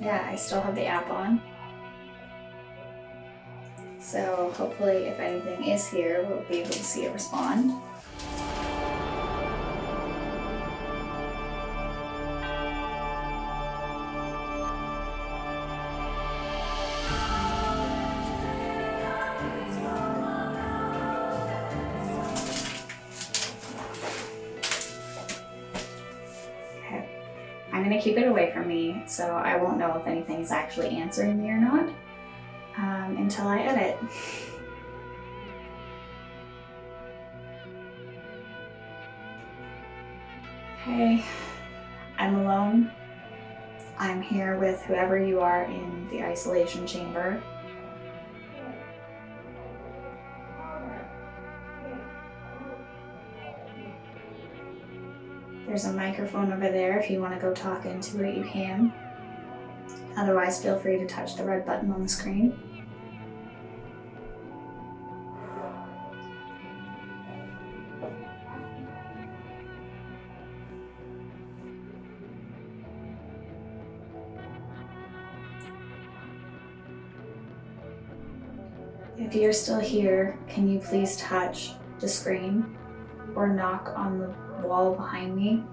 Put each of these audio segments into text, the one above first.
Yeah, I still have the app on. So hopefully if anything is here, we'll be able to see it respond. I'm going to keep it away from me, so I won't know if anything's actually answering me or not until I edit. Okay, I'm alone. I'm here with whoever you are in the isolation chamber. There's a microphone over there. If you want to go talk into it, you can. Otherwise, feel free to touch the red button on the screen. If you're still here, can you please touch the screen or knock on the wall behind me?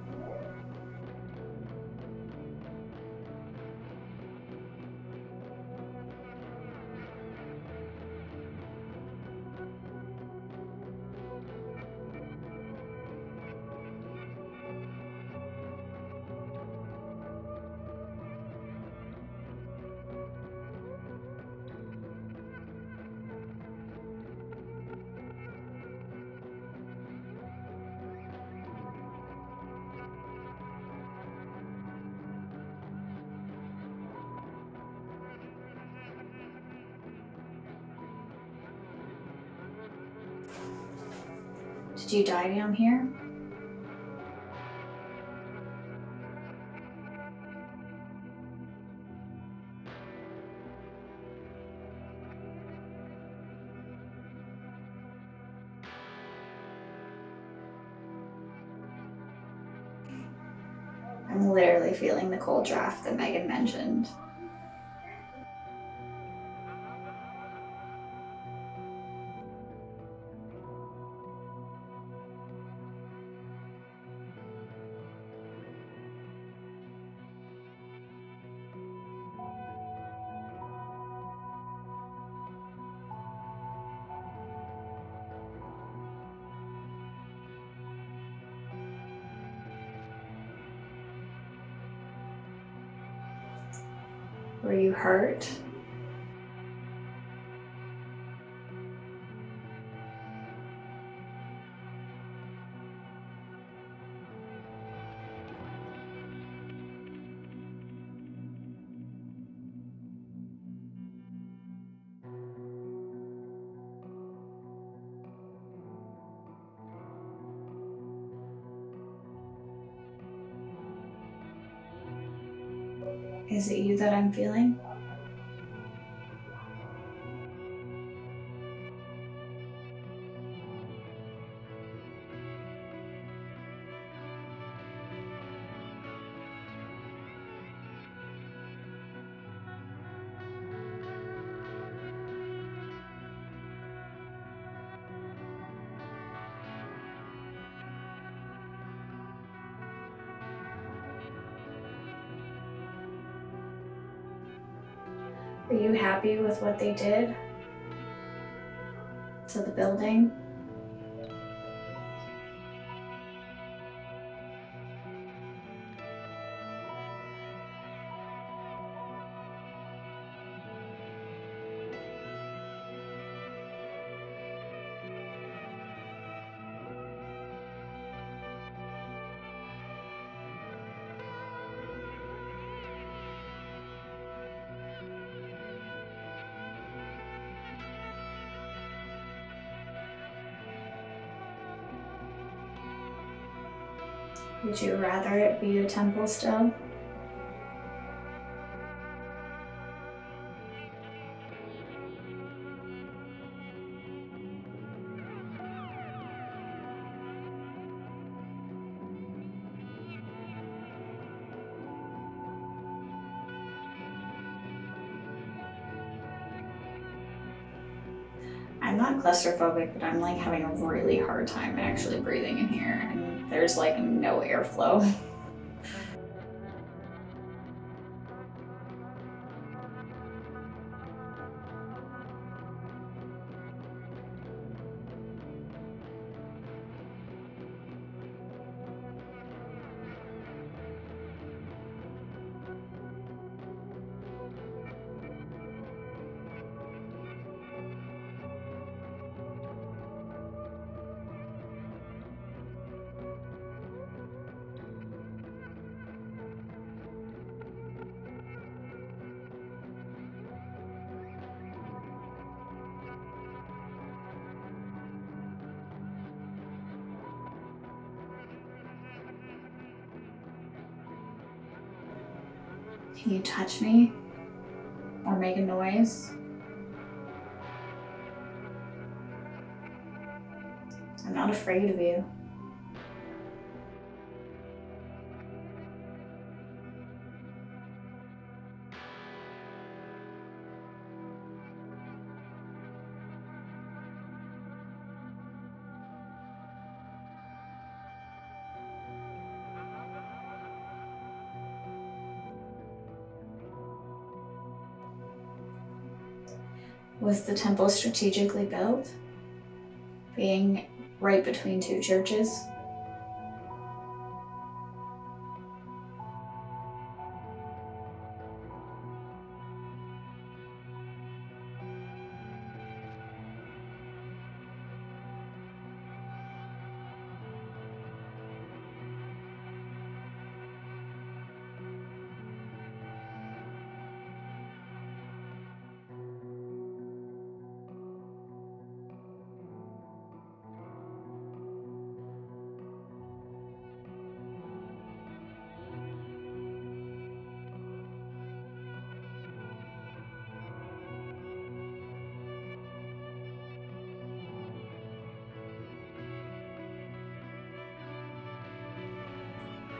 Did you die down here? I'm literally feeling the cold draft that Megan mentioned. Were you hurt? Is it you that I'm feeling? Are you happy with what they did to the building? Would you rather it be a temple still? I'm not claustrophobic, but I'm like having a really hard time actually breathing in here, and there's like no airflow. Can you touch me or make a noise? I'm not afraid of you. Was the temple strategically built, being right between two churches?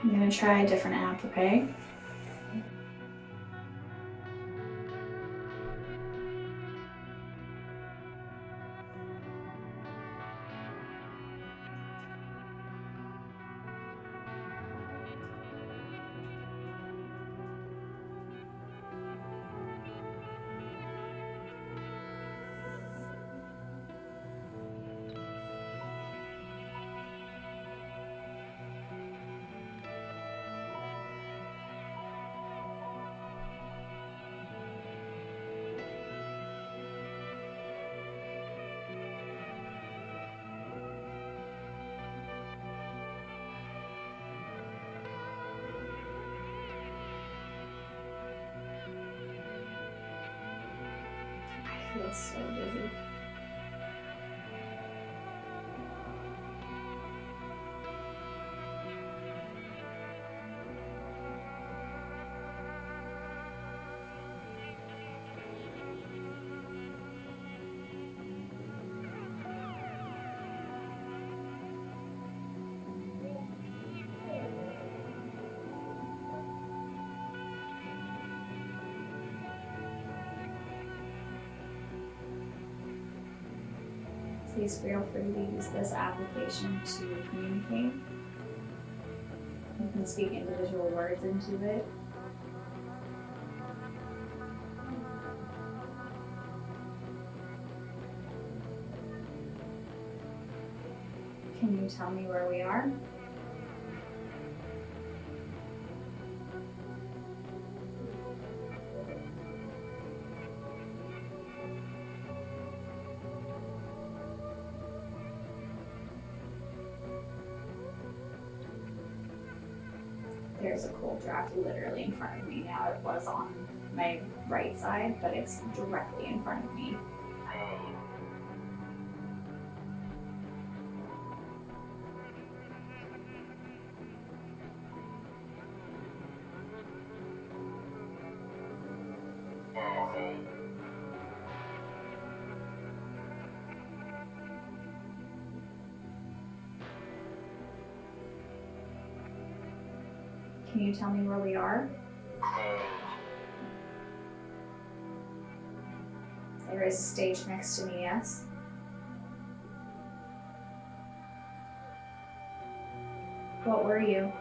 I'm gonna try a different app, okay? I feel so dizzy. Please feel free to use this application to communicate. You can speak individual words into it. Can you tell me where we are? There's a cold draft literally in front of me now. It was on my right side, but it's directly in front of me. Can you tell me where we are? There is a stage next to me, yes? What were you?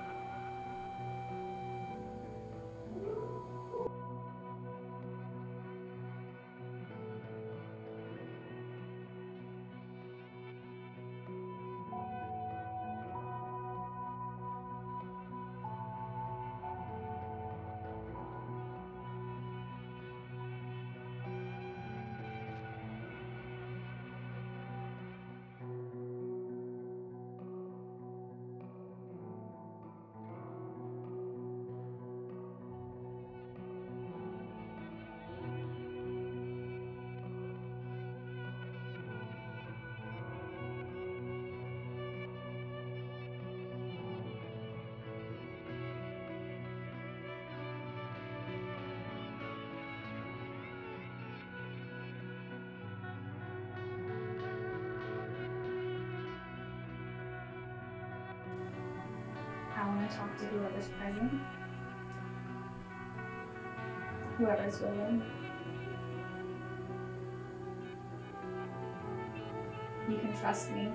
I want to talk to whoever's present, whoever's willing. You can trust me.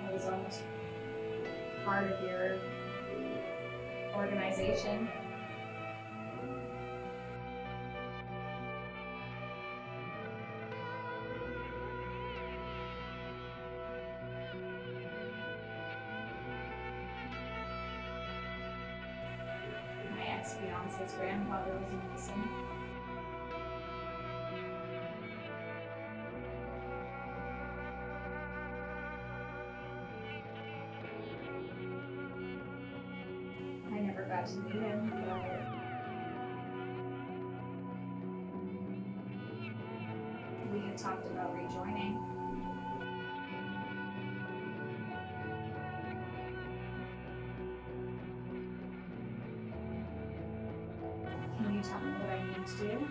I was almost part of your organization. My ex-fiance's grandfather was a Mason. I never got to meet him, but we had talked about rejoining. Can you tell me what I need to do?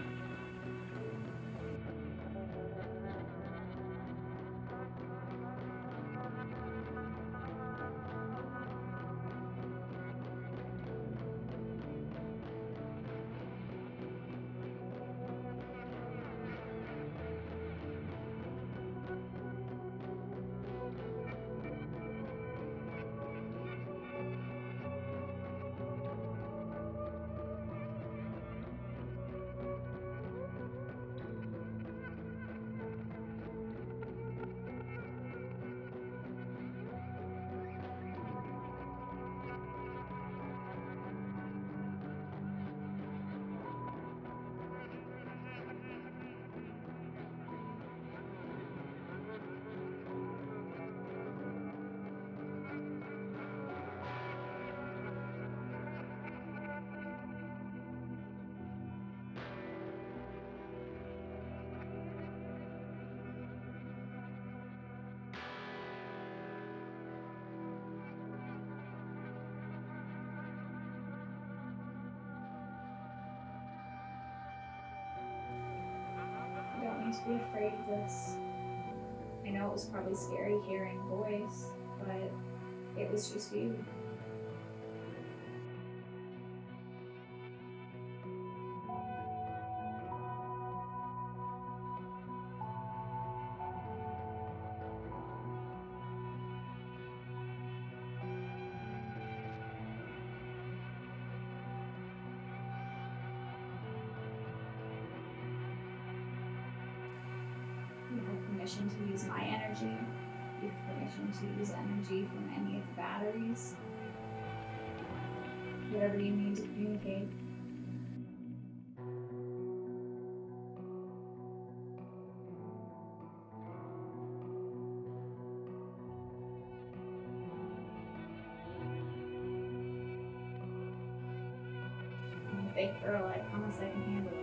You don't need to be afraid of this. I know it was probably scary hearing a voice, but It was just you. You have permission to use my energy. You have permission to use energy from any of the batteries. Whatever you need to communicate. I'm a big girl, I promise I can handle it.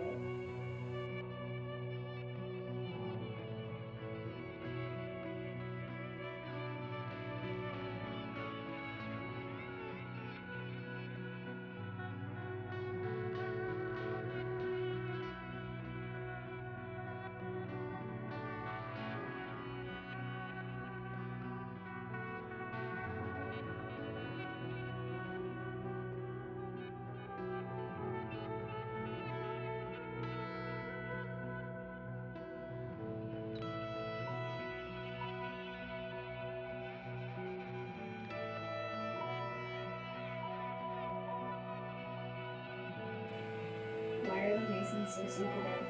Why are the Masons so secretive?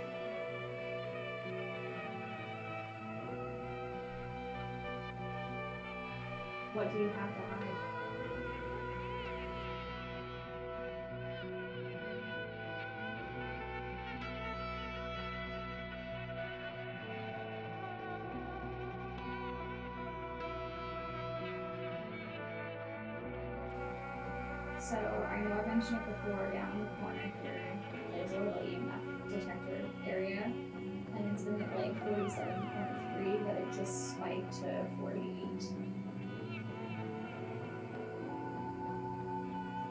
What do you have to hide? So I know I mentioned it before, down in the corner here, there's a little EMF detector area, and it's been at like 47.3, but it just spiked to 48.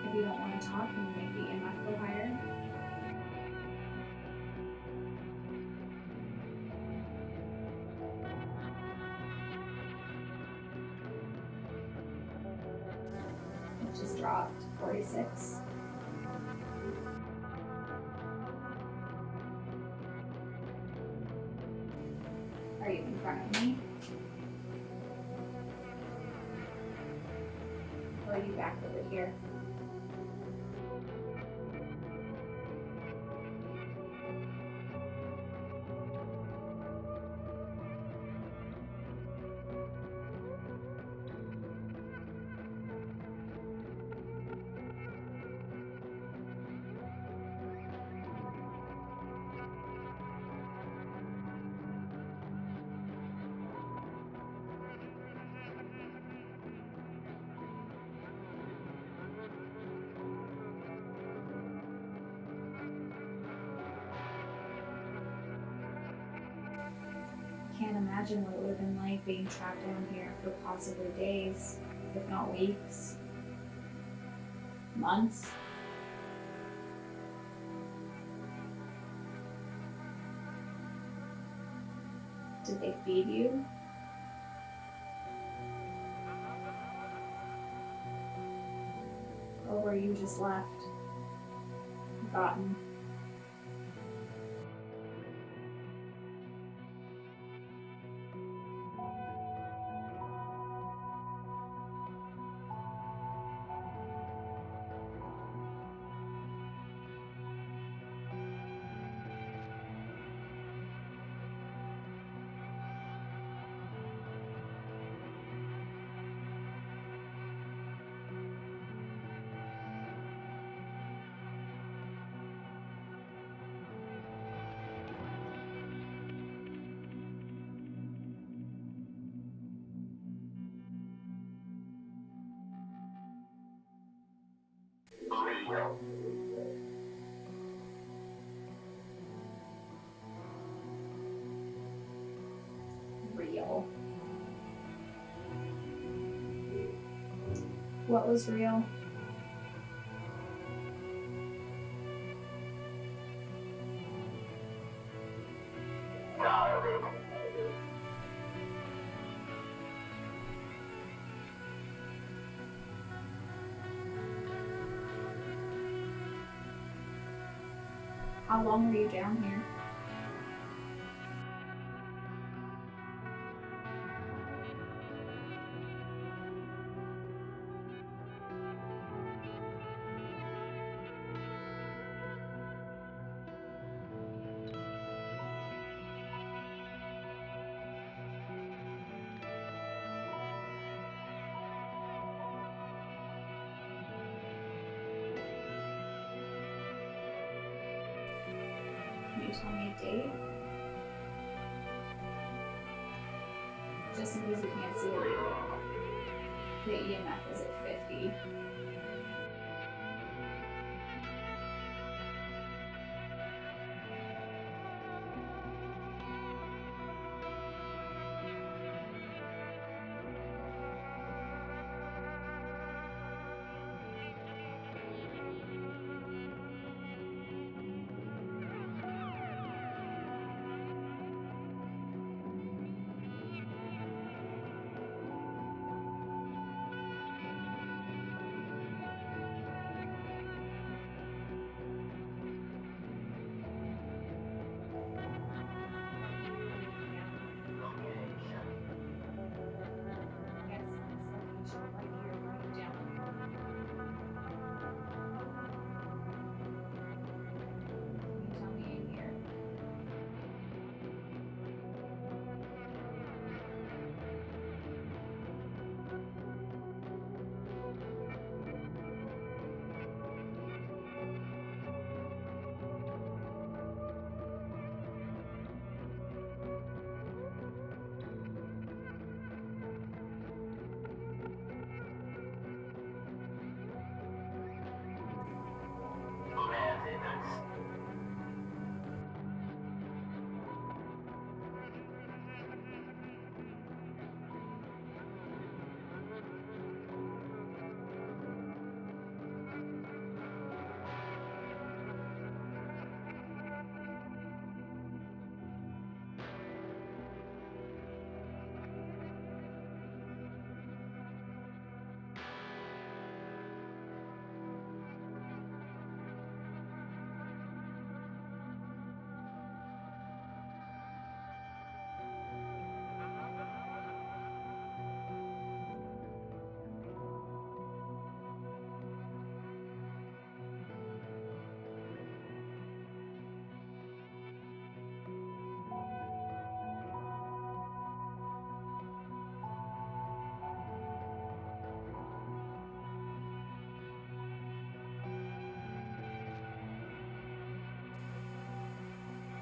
If you don't want to talk, can you make the EMF go higher? It just dropped 46. Are you in front of me? Or are you back over here? Can't imagine what it would have been like being trapped down here for possibly days, if not weeks, months. Did they feed you? Or were you just left, forgotten? Real. What was real? How long were you down here? Can you tell me a date? Just in case you can't see it, the EMF is at 50. Yes, this location right here where you down. Can you tell me in here?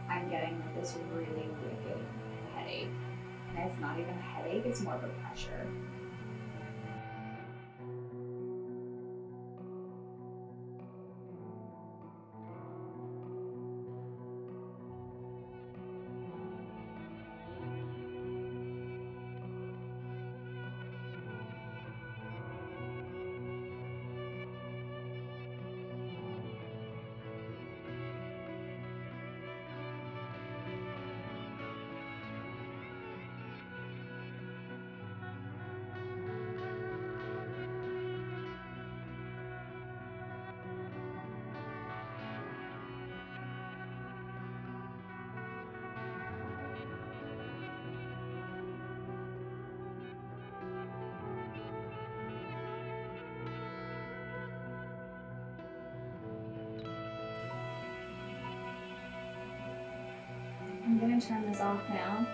I'm getting like this really wicked headache. And it's not even a headache, it's more of a pressure. I'm gonna turn this off now.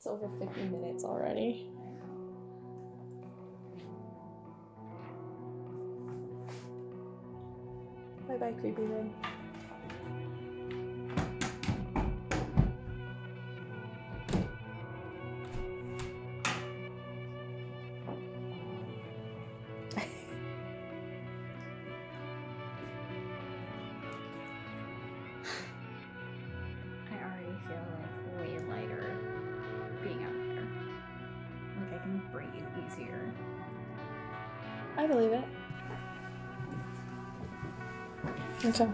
It's over 50 minutes already. Bye-bye, creepy room. I already feel like way lighter being out there. Like I can breathe easier. I believe it. Okay.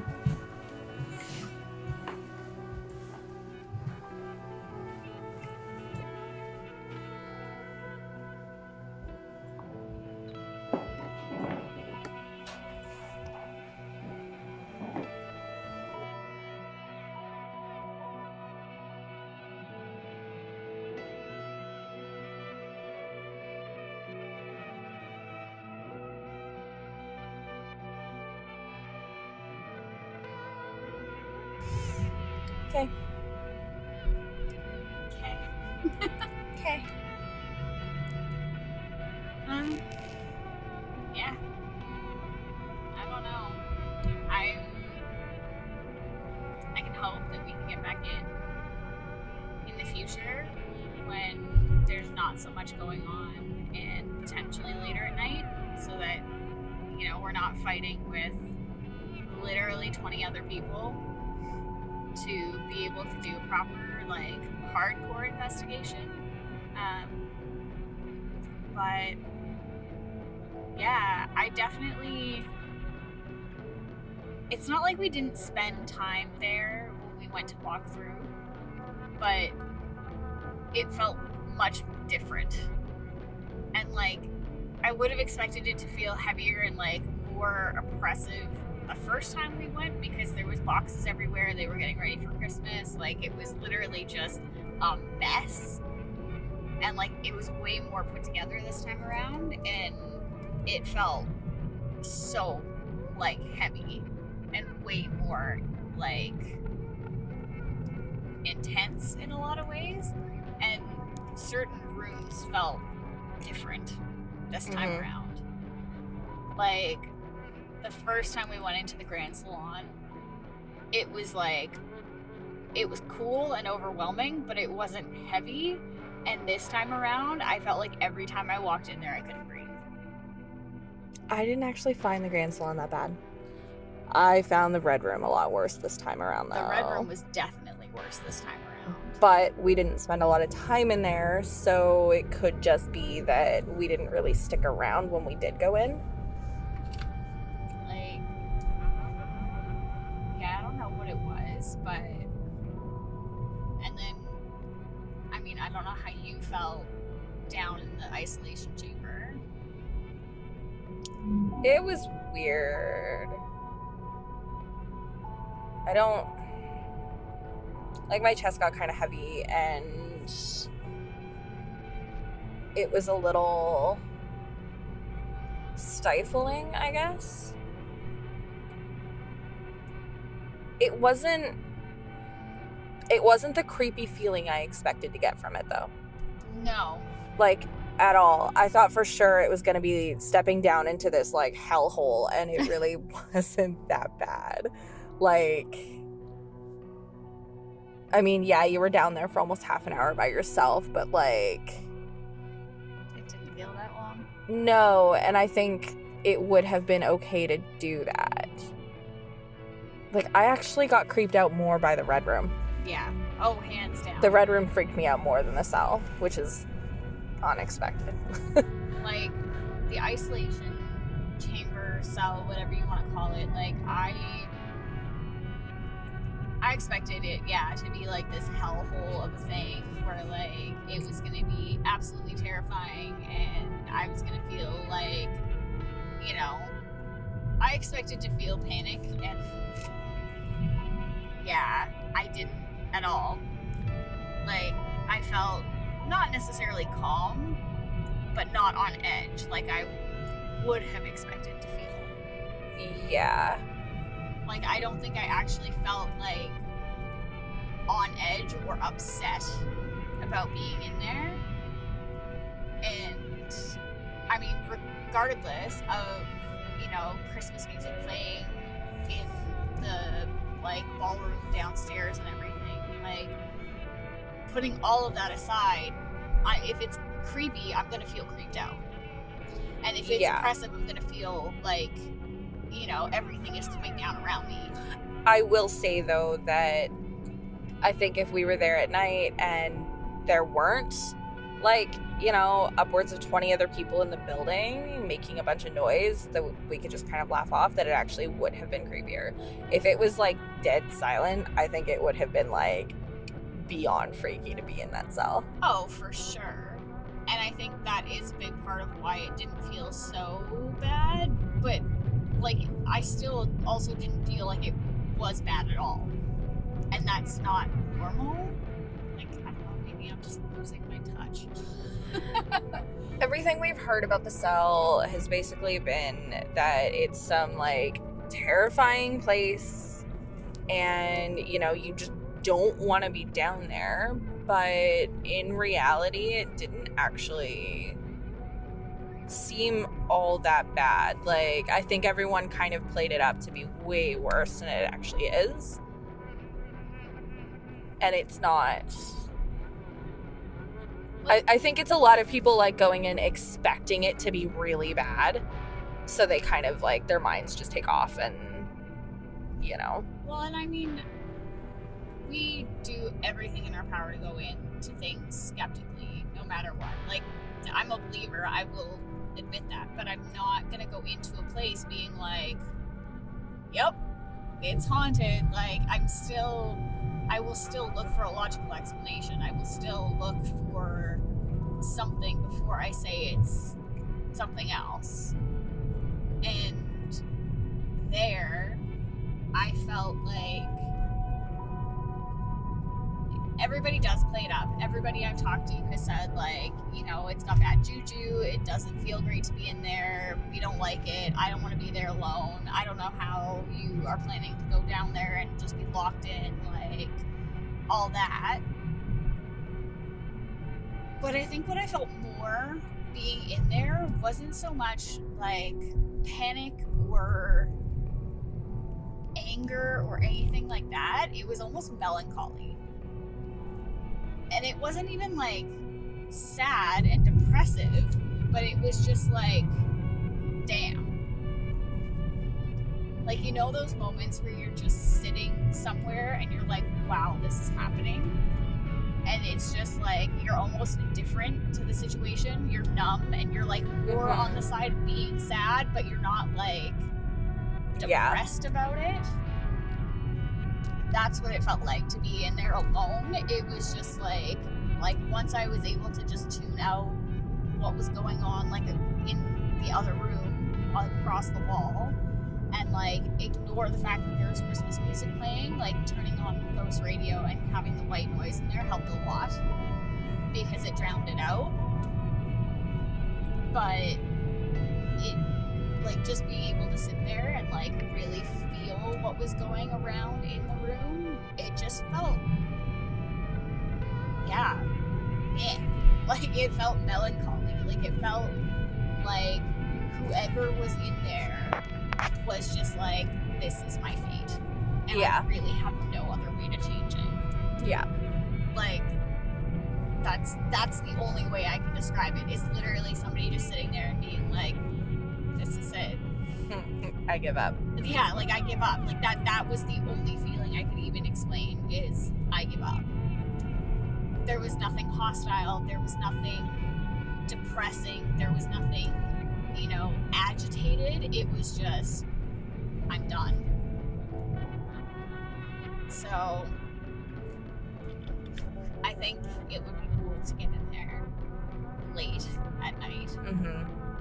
Okay. Okay. Yeah. I don't know. I can hope that we can get back in the future when there's not so much going on and potentially later at night so that, we're not fighting with literally 20 other people to be able to do a proper, hardcore investigation. But yeah, I definitely, it's not like we didn't spend time there when we went to walk through, but it felt much different. And I would have expected it to feel heavier and more oppressive the first time we went because there was boxes everywhere. They were getting ready for Christmas. It was literally just a mess. And it was way more put together this time around, and it felt so heavy and way more intense in a lot of ways. And certain rooms felt different this time around. The first time we went into the Grand Salon, it was it was cool and overwhelming, but it wasn't heavy. And this time around, I felt like every time I walked in there, I couldn't breathe. I didn't actually find the Grand Salon that bad. I found the Red Room a lot worse this time around, though. The Red Room was definitely worse this time around. But we didn't spend a lot of time in there, so it could just be that we didn't really stick around when we did go in. Yeah, I don't know what it was, but... And then, I don't know how you felt down in the isolation chamber. It was weird. I don't... my chest got kind of heavy, and it was a little stifling, I guess. It wasn't the creepy feeling I expected to get from it, though. No. At all. I thought for sure it was going to be stepping down into this, hellhole, and it really wasn't that bad. Yeah, you were down there for almost half an hour by yourself, but, It didn't feel that long? No, and I think it would have been okay to do that. I actually got creeped out more by the Red Room. Yeah. Oh, hands down. The Red Room freaked me out more than the cell, which is unexpected. The isolation chamber, cell, whatever you want to call it, I expected it, to be this hellhole of a thing where it was going to be absolutely terrifying, and I was going to feel I expected to feel panic, and I didn't at all. I felt not necessarily calm, but not on edge I would have expected to feel. Yeah. I don't think I actually felt on edge or upset about being in there. And I mean, regardless of, you know, Christmas music playing in the like ballroom downstairs and everything, like putting all of that aside, if it's creepy, I'm gonna feel creeped out. And if it's oppressive, I'm gonna feel like, you know, everything is coming down around me. I will say though that I think if we were there at night and there weren't, like, you know, upwards of 20 other people in the building making a bunch of noise that we could just kind of laugh off, that it actually would have been creepier. If it was like dead silent, I think it would have been like beyond freaky to be in that cell. Oh, for sure. And I think that is a big part of why it didn't feel so bad. But like, I still also didn't feel like it was bad at all. And that's not normal. Like, I don't know, maybe I'm just losing my touch. Everything we've heard about the cell has basically been that it's some like terrifying place and, you know, you just don't want to be down there. But in reality, it didn't actually seem all that bad. Like, I think everyone kind of played it up to be way worse than it actually is. And it's not. I think it's a lot of people like going in expecting it to be really bad. So they kind of like, their minds just take off and, you know. Well, and I mean, we do everything in our power to go into things skeptically, no matter what. Like, I'm a believer, I will admit that, but I'm not going to go into a place being like, yep, it's haunted. Like, I will still look for a logical explanation. I will still look for something before I say it's something else. And there, I felt like everybody does play it up. Everybody I've talked to has said, like, you know, it's got bad juju. It doesn't feel great to be in there. We don't like it. I don't want to be there alone. I don't know how you are planning to go down there and just be locked in, like, all that. But I think what I felt more being in there wasn't so much, like, panic or anger or anything like that. It was almost melancholy. And it wasn't even like sad and depressive, but it was just like, damn. Like, you know those moments where you're just sitting somewhere and you're like, wow, this is happening? And it's just like, you're almost indifferent to the situation. You're numb and you're like more on the side of being sad, but you're not like depressed about it. That's what it felt like to be in there alone. It was just like once I was able to just tune out what was going on, like in the other room across the wall, and like ignore the fact that there was Christmas music playing, like turning on Ghost Radio and having the white noise in there helped a lot because it drowned it out. But it, like, just being able to sit there and like really feel what was going around in the room, it just felt, like it felt melancholy. Like it felt like whoever was in there was just like, this is my fate, and I really have no other way to change it. Yeah, like that's the only way I can describe it, is literally somebody just sitting there and being like, this is it. I give up. Yeah, like I give up. Like that was the only feeling I could even explain, is I give up. There was nothing hostile, there was nothing depressing, there was nothing, you know, agitated. It was just, I'm done. So I think it would be cool to get in there late at night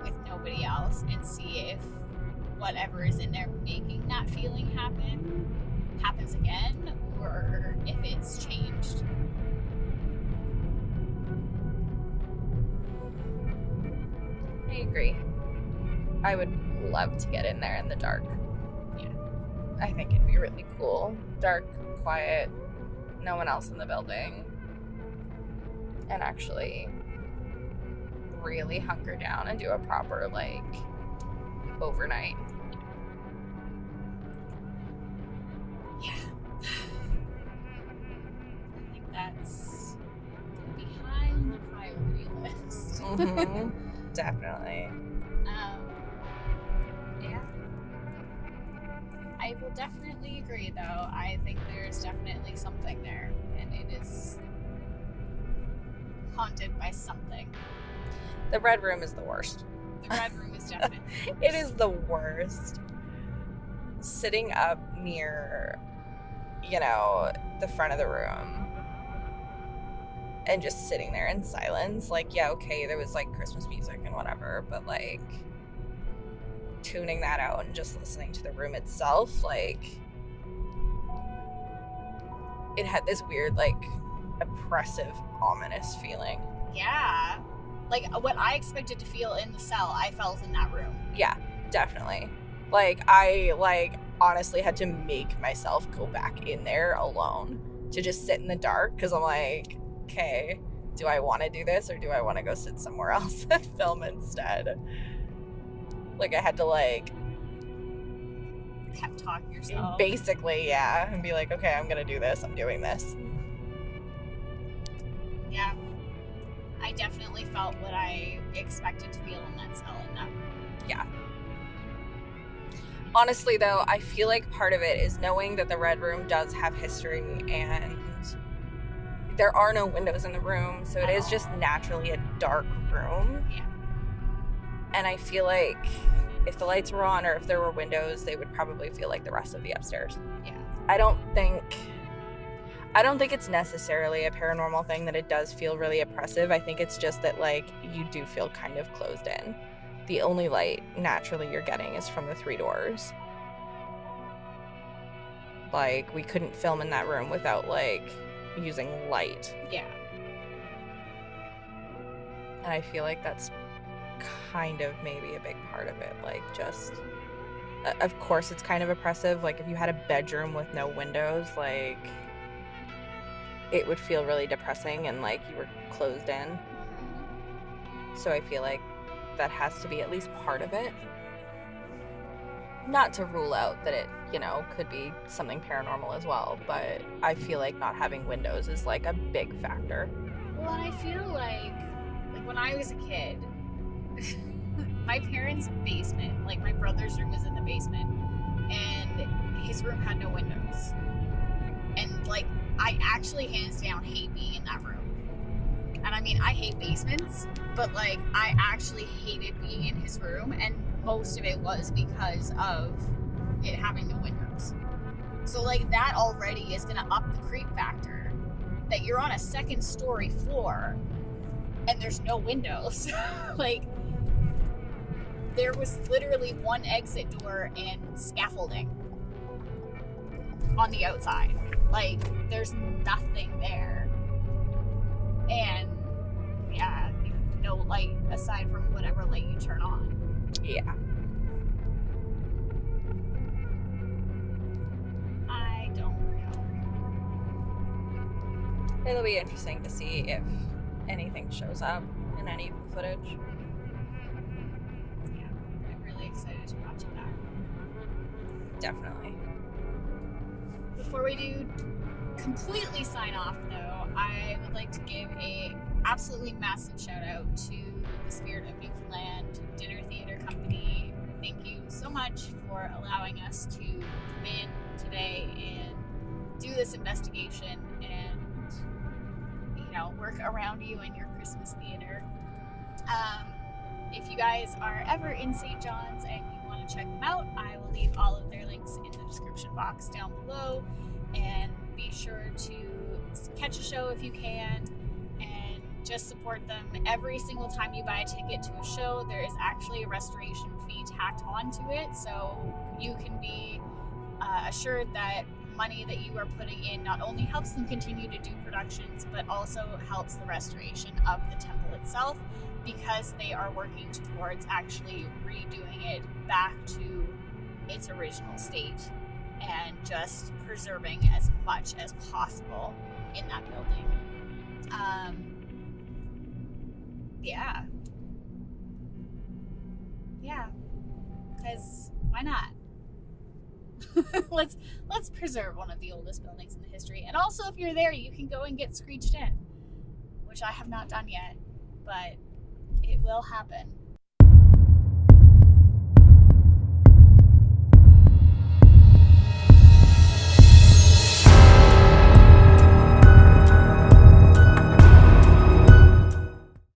with nobody else and see if whatever is in there making that feeling happens again, or if it's changed. I agree. I would love to get in there in the dark. Yeah. I think it'd be really cool. Dark, quiet, no one else in the building. and actually really hunker down and do a proper, like, overnight. Yeah. I think that's gonna be high on the priority list. Mm-hmm. Definitely. Yeah. I will definitely agree, though. I think there's definitely something there, and it is haunted by something. The red room is the worst. The red room is definitely the worst. It is the worst. Sitting up near, you know, the front of the room and just sitting there in silence. Like, yeah, okay, there was like Christmas music and whatever, but like tuning that out and just listening to the room itself, like, it had this weird, like, oppressive, ominous feeling. Yeah. Like, what I expected to feel in the cell, I felt in that room. Yeah, definitely. Like, I, like, honestly had to make myself go back in there alone to just sit in the dark, because I'm like, okay, do I want to do this, or do I want to go sit somewhere else and film instead? Like, I had to, like, Pep talk yourself. basically, yeah, and be like, okay, I'm gonna do this, I'm doing this. Yeah. I definitely felt what I expected to feel in that cell in that room. Yeah. Honestly, though, I feel like part of it is knowing that the Red Room does have history, and there are no windows in the room, so it is just naturally a dark room. Yeah. And I feel like if the lights were on or if there were windows, they would probably feel like the rest of the upstairs. Yeah. I don't think it's necessarily a paranormal thing that it does feel really oppressive. I think it's just that, like, you do feel kind of closed in. The only light naturally you're getting is from the 3 doors. Like, we couldn't film in that room without, like, using light. Yeah. And I feel like that's kind of maybe a big part of it. Like, just, of course it's kind of oppressive. Like, if you had a bedroom with no windows, like, it would feel really depressing and like you were closed in. So I feel like that has to be at least part of it. Not to rule out that it, you know, could be something paranormal as well, but I feel like not having windows is like a big factor. Well, and I feel like when I was a kid, my parents' basement, like my brother's room was in the basement, and his room had no windows. And like, I actually hands down hate being in that room. And I mean, I hate basements, but like, I actually hated being in his room, and most of it was because of it having no windows. So like, that already is gonna up the creep factor, that you're on a 2nd story floor and there's no windows. Like, there was literally one exit door and scaffolding on the outside. Like, there's nothing there. And yeah, no light aside from whatever light you turn on. Yeah. I don't know. It'll be interesting to see if anything shows up in any footage. Yeah, I'm really excited to watch it back. Definitely. Before we do completely sign off, though, I would like to give a absolutely massive shout out to the Spirit of Newfoundland Dinner Theater Company. Thank you so much for allowing us to come in today and do this investigation and, you know, work around you and your Christmas theater. If you guys are ever in St. John's and you want to check them out, I will leave all of their links in the description box down below. And be sure to catch a show if you can, and just support them. Every single time you buy a ticket to a show, there is actually a restoration fee tacked onto it, so you can be assured that money that you are putting in not only helps them continue to do productions, but also helps the restoration of the temple itself, because they are working towards actually redoing it back to its original state and just preserving as much as possible in that building. Yeah. Yeah. Because why not? let's preserve one of the oldest buildings in the history. And also, if you're there, you can go and get screeched in, which I have not done yet, but it will happen.